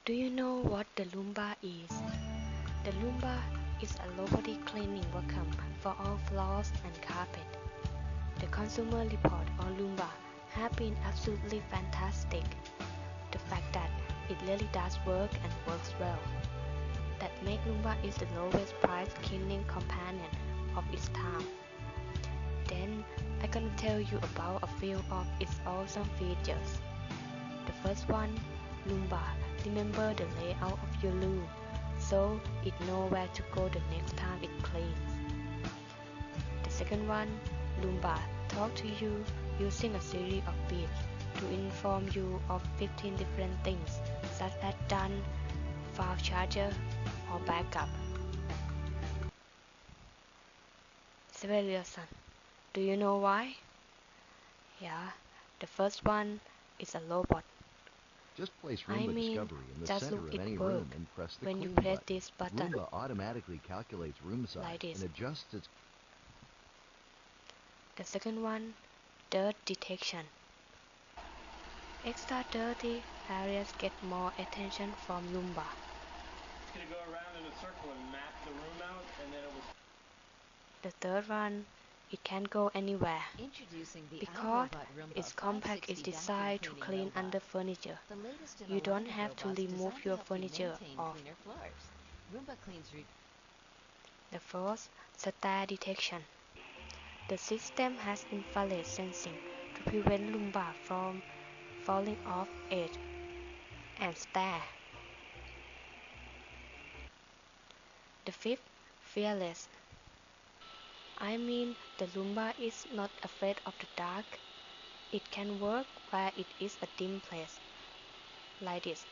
Do you know what the Roomba is? The Roomba is a robotic cleaning vacuum for all floors and carpet. The consumer report on Roomba have been absolutely fantastic. The fact that it really does work and works well. That makes Roomba is the lowest price cleaning companion of its time. Then I'm gonna tell you about a few of its awesome features. The first one, Roomba remember the layout of your room, so it know where to go the next time it cleans. The second one, Roomba talk to you using a series of beeps to inform you of 15 different things such as done, file charger, or backup. Severiousson, do you know why? Yeah, the first one is a robot. Just place I Roomba mean, Discovery in the just center look of it any work room and press the when you clean press button. this button Roomba automatically calculates room size like this. and adjusts its... The second one, dirt detection. Extra dirty areas get more attention from Roomba. It's going to go around in a circle and map the room out, and then it will... The third one, it can go anywhere. Introducing the Because iRobot Roomba its compact is 560 designed to vacuum clean cleaning under robot. furniture. The latest in You a don't line of have to robots remove designed to your help you furniture maintain off. cleaner floors. Roomba cleans The fourth, stair detection. The system has infrared sensing to prevent Roomba from falling off edge and stair. The fifth, fearless. I mean, the Roomba is not afraid of the dark. It can work where it is a dim place, like this.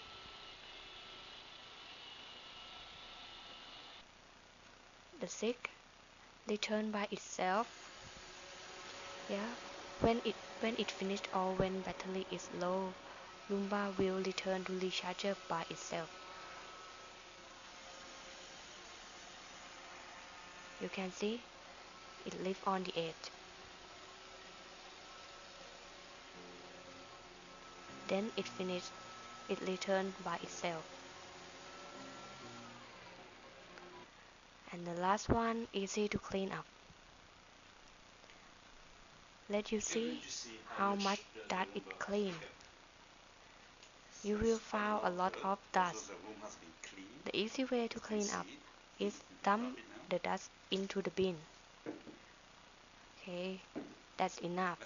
The sixth, return by itself. Yeah, when it finished or when battery is low, Roomba will return to recharge by itself. You can see it lives on the edge. Then it finished, it returned by itself. And the last one, easy to clean up. Let you see how much that it clean. You will find a lot of dust. The easy way to clean up is dump the dust into the bin. Okay, that's enough.